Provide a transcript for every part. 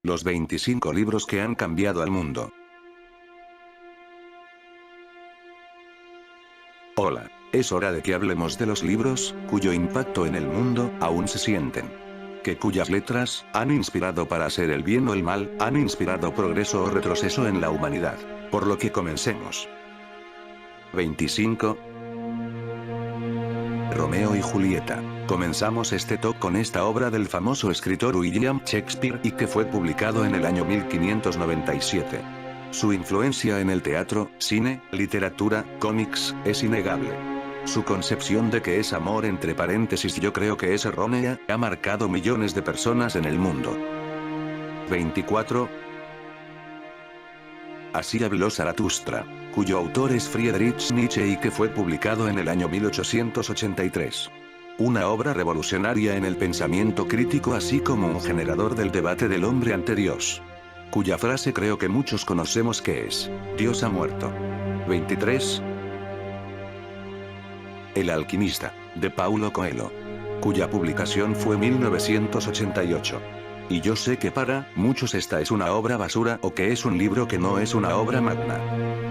Los 25 libros que han cambiado al mundo. Hola, es hora de que hablemos de los libros, cuyo impacto en el mundo, aún se sienten. Que cuyas letras, han inspirado para hacer el bien o el mal, han inspirado progreso o retroceso en la humanidad. Por lo que comencemos. 25. Romeo y Julieta. Comenzamos este top con esta obra del famoso escritor William Shakespeare y que fue publicado en el año 1597. Su influencia en el teatro, cine, literatura, cómics, es innegable. Su concepción de que es amor entre paréntesis yo creo que es errónea, ha marcado millones de personas en el mundo. 24. Así habló Zaratustra, cuyo autor es Friedrich Nietzsche y que fue publicado en el año 1883. Una obra revolucionaria en el pensamiento crítico así como un generador del debate del hombre ante Dios. Cuya frase creo que muchos conocemos que es, Dios ha muerto. 23. El alquimista, de Paulo Coelho. Cuya publicación fue 1988. Y yo sé que para muchos esta es una obra basura o que es un libro que no es una obra magna.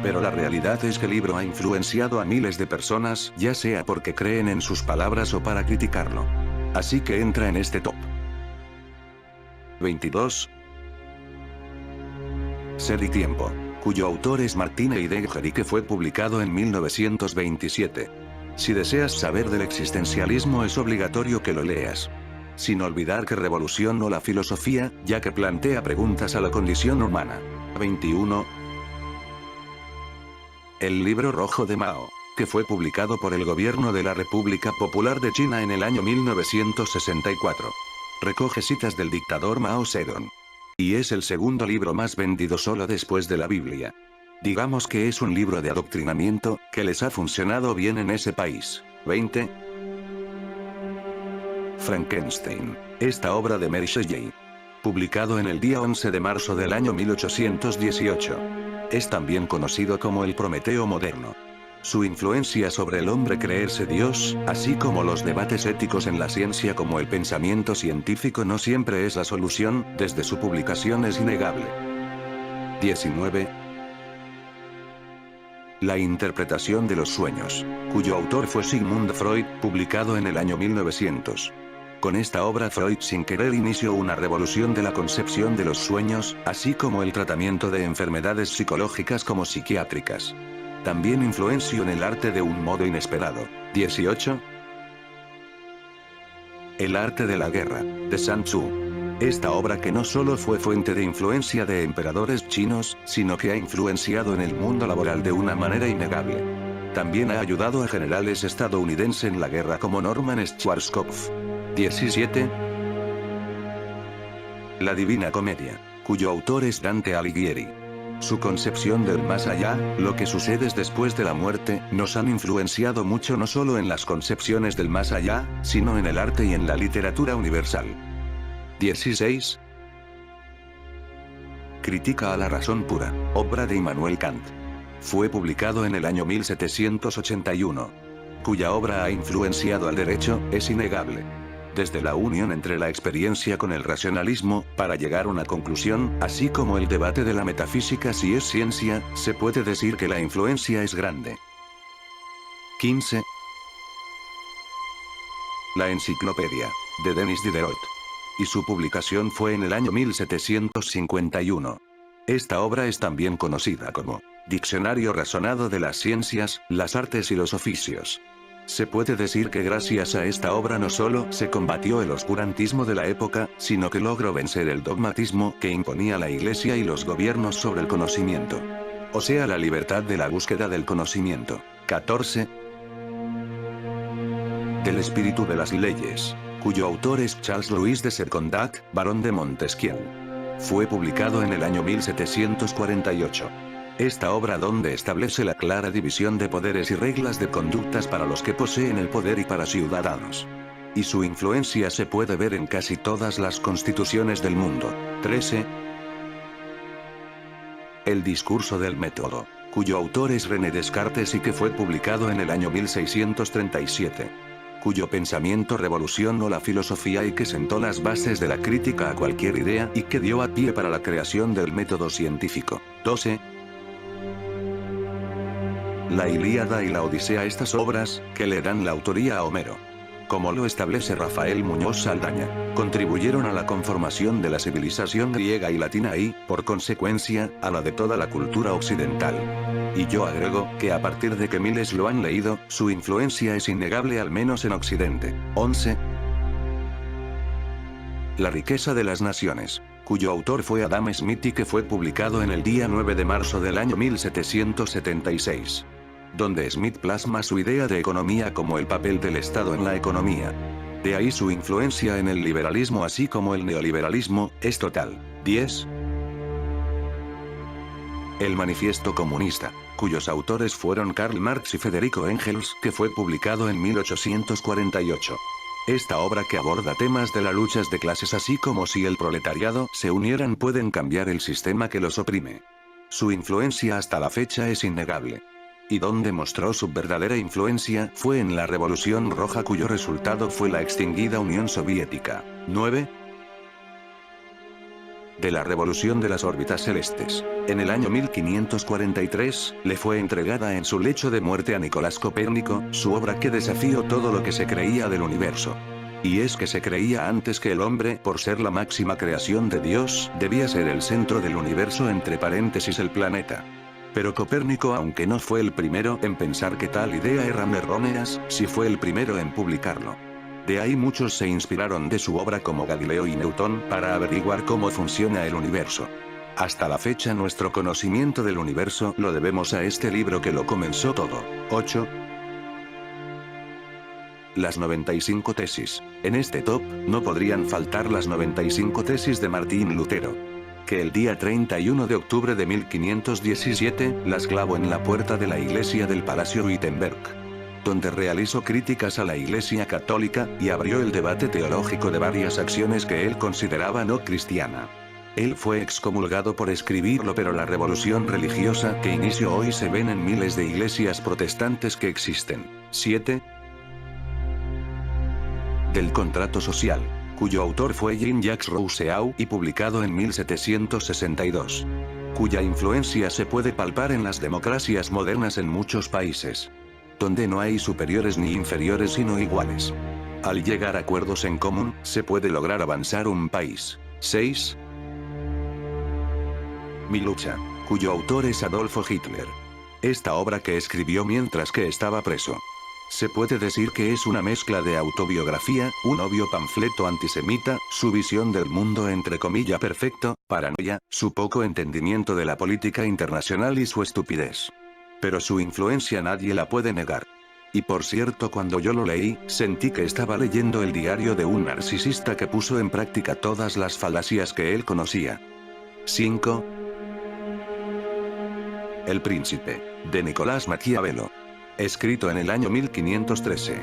Pero la realidad es que el libro ha influenciado a miles de personas, ya sea porque creen en sus palabras o para criticarlo. Así que entra en este top. 22. Ser y tiempo, cuyo autor es Martin Heidegger y que fue publicado en 1927. Si deseas saber del existencialismo es obligatorio que lo leas. Sin olvidar que revolucionó la filosofía, ya que plantea preguntas a la condición humana. 21. El libro rojo de Mao, que fue publicado por el gobierno de la República Popular de China en el año 1964. Recoge citas del dictador Mao Zedong. Y es el segundo libro más vendido solo después de la Biblia. Digamos que es un libro de adoctrinamiento, que les ha funcionado bien en ese país. 20. Frankenstein, esta obra de Mary Shelley. Publicado en el día 11 de marzo del año 1818. Es también conocido como el Prometeo moderno. Su influencia sobre el hombre creerse Dios, así como los debates éticos en la ciencia como el pensamiento científico no siempre es la solución, desde su publicación es innegable. 19. La interpretación de los sueños, cuyo autor fue Sigmund Freud, publicado en el año 1900. Con esta obra Freud sin querer inició una revolución de la concepción de los sueños, así como el tratamiento de enfermedades psicológicas como psiquiátricas. También influenció en el arte de un modo inesperado. 18. El arte de la guerra, de Sun Tzu. Esta obra que no solo fue fuente de influencia de emperadores chinos, sino que ha influenciado en el mundo laboral de una manera innegable. También ha ayudado a generales estadounidenses en la guerra como Norman Schwarzkopf. 17. La Divina Comedia, cuyo autor es Dante Alighieri. Su concepción del más allá, lo que sucede después de la muerte, nos han influenciado mucho no solo en las concepciones del más allá, sino en el arte y en la literatura universal. 16. Crítica a la razón pura, obra de Immanuel Kant. Fue publicado en el año 1781. Cuya obra ha influenciado al derecho, es innegable. Desde la unión entre la experiencia con el racionalismo, para llegar a una conclusión, así como el debate de la metafísica si es ciencia, se puede decir que la influencia es grande. 15. La Enciclopedia, de Denis Diderot. Y su publicación fue en el año 1751. Esta obra es también conocida como Diccionario razonado de las ciencias, las artes y los oficios. Se puede decir que gracias a esta obra no solo se combatió el oscurantismo de la época, sino que logró vencer el dogmatismo que imponía la Iglesia y los gobiernos sobre el conocimiento. O sea, la libertad de la búsqueda del conocimiento. 14. Del espíritu de las leyes, cuyo autor es Charles Louis de Secondat, barón de Montesquieu. Fue publicado en el año 1748. Esta obra donde establece la clara división de poderes y reglas de conductas para los que poseen el poder y para ciudadanos. Y su influencia se puede ver en casi todas las constituciones del mundo. 13. El discurso del método, cuyo autor es René Descartes y que fue publicado en el año 1637. cuyo pensamiento revolucionó la filosofía y que sentó las bases de la crítica a cualquier idea y que dio a pie para la creación del método científico. 12. La Ilíada y la Odisea, estas obras, que le dan la autoría a Homero, como lo establece Rafael Muñoz Saldaña, contribuyeron a la conformación de la civilización griega y latina y, por consecuencia, a la de toda la cultura occidental. Y yo agrego, que a partir de que miles lo han leído, su influencia es innegable al menos en Occidente. 11. La riqueza de las naciones, cuyo autor fue Adam Smith y que fue publicado en el día 9 de marzo del año 1776. Donde Smith plasma su idea de economía como el papel del Estado en la economía. De ahí su influencia en el liberalismo así como el neoliberalismo, es total. 10. El Manifiesto Comunista, cuyos autores fueron Karl Marx y Federico Engels, que fue publicado en 1848. Esta obra que aborda temas de las luchas de clases así como si el proletariado se unieran pueden cambiar el sistema que los oprime. Su influencia hasta la fecha es innegable. Y donde mostró su verdadera influencia fue en la Revolución Roja cuyo resultado fue la extinguida Unión Soviética. 9. De la revolución de las órbitas celestes. En el año 1543, le fue entregada en su lecho de muerte a Nicolás Copérnico, su obra que desafió todo lo que se creía del universo. Y es que se creía antes que el hombre, por ser la máxima creación de Dios, debía ser el centro del universo entre paréntesis el planeta. Pero Copérnico, aunque no fue el primero en pensar que tal idea eran erróneas, sí fue el primero en publicarlo. De ahí muchos se inspiraron de su obra como Galileo y Newton para averiguar cómo funciona el universo. Hasta la fecha nuestro conocimiento del universo lo debemos a este libro que lo comenzó todo. 8. Las 95 tesis. En este top, no podrían faltar las 95 tesis de Martín Lutero, que el día 31 de octubre de 1517, las clavó en la puerta de la iglesia del Palacio Wittenberg, donde realizó críticas a la Iglesia Católica, y abrió el debate teológico de varias acciones que él consideraba no cristiana. Él fue excomulgado por escribirlo, pero la revolución religiosa que inició hoy se ven en miles de iglesias protestantes que existen. 7. Del contrato social, cuyo autor fue Jean-Jacques Rousseau y publicado en 1762. Cuya influencia se puede palpar en las democracias modernas en muchos países, donde no hay superiores ni inferiores sino iguales. Al llegar a acuerdos en común, se puede lograr avanzar un país. 6. Mi lucha, cuyo autor es Adolfo Hitler. Esta obra que escribió mientras que estaba preso. Se puede decir que es una mezcla de autobiografía, un obvio panfleto antisemita, su visión del mundo entre comillas perfecto, paranoia, su poco entendimiento de la política internacional y su estupidez. Pero su influencia nadie la puede negar. Y por cierto, cuando yo lo leí, sentí que estaba leyendo el diario de un narcisista que puso en práctica todas las falacias que él conocía. 5. El Príncipe, de Nicolás Maquiavelo. Escrito en el año 1513.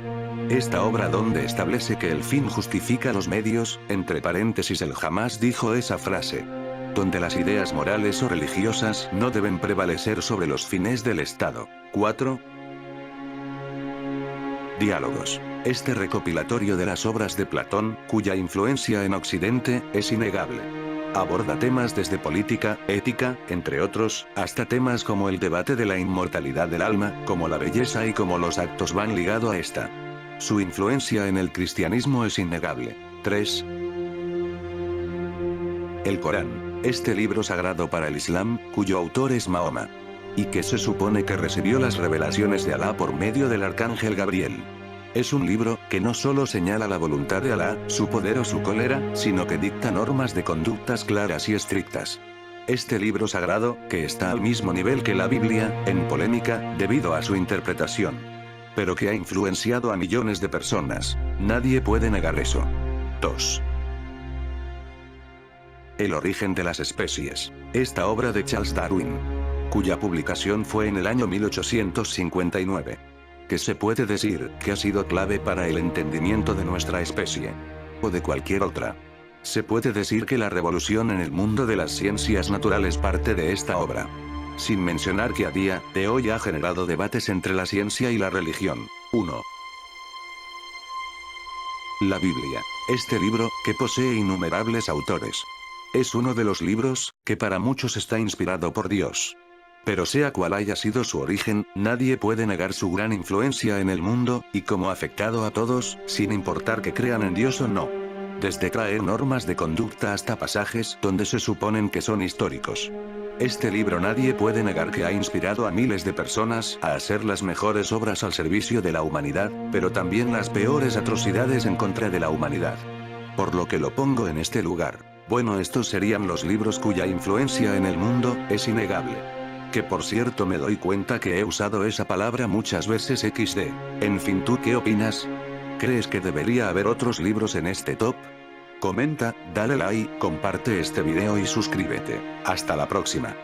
Esta obra donde establece que el fin justifica los medios, entre paréntesis él jamás dijo esa frase. Donde las ideas morales o religiosas no deben prevalecer sobre los fines del Estado. 4. Diálogos. Este recopilatorio de las obras de Platón, cuya influencia en Occidente es innegable. Aborda temas desde política, ética, entre otros, hasta temas como el debate de la inmortalidad del alma, como la belleza y cómo los actos van ligados a esta. Su influencia en el cristianismo es innegable. 3. El Corán. Este libro sagrado para el Islam, cuyo autor es Mahoma, y que se supone que recibió las revelaciones de Alá por medio del arcángel Gabriel. Es un libro que no solo señala la voluntad de Alá, su poder o su cólera, sino que dicta normas de conductas claras y estrictas. Este libro sagrado, que está al mismo nivel que la Biblia, en polémica, debido a su interpretación, pero que ha influenciado a millones de personas. Nadie puede negar eso. 2. El origen de las especies. Esta obra de Charles Darwin, cuya publicación fue en el año 1859. Que se puede decir que ha sido clave para el entendimiento de nuestra especie, o de cualquier otra. Se puede decir que la revolución en el mundo de las ciencias naturales parte de esta obra. Sin mencionar que a día de hoy ha generado debates entre la ciencia y la religión. 1. La Biblia. Este libro, que posee innumerables autores. Es uno de los libros, que para muchos está inspirado por Dios. Pero sea cual haya sido su origen, nadie puede negar su gran influencia en el mundo, y cómo ha afectado a todos, sin importar que crean en Dios o no. Desde traer normas de conducta hasta pasajes donde se suponen que son históricos. Este libro nadie puede negar que ha inspirado a miles de personas a hacer las mejores obras al servicio de la humanidad, pero también las peores atrocidades en contra de la humanidad. Por lo que lo pongo en este lugar. Bueno, estos serían los libros cuya influencia en el mundo es innegable. Que por cierto me doy cuenta que he usado esa palabra muchas veces XD. En fin, ¿tú qué opinas? ¿Crees que debería haber otros libros en este top? Comenta, dale like, comparte este video y suscríbete. Hasta la próxima.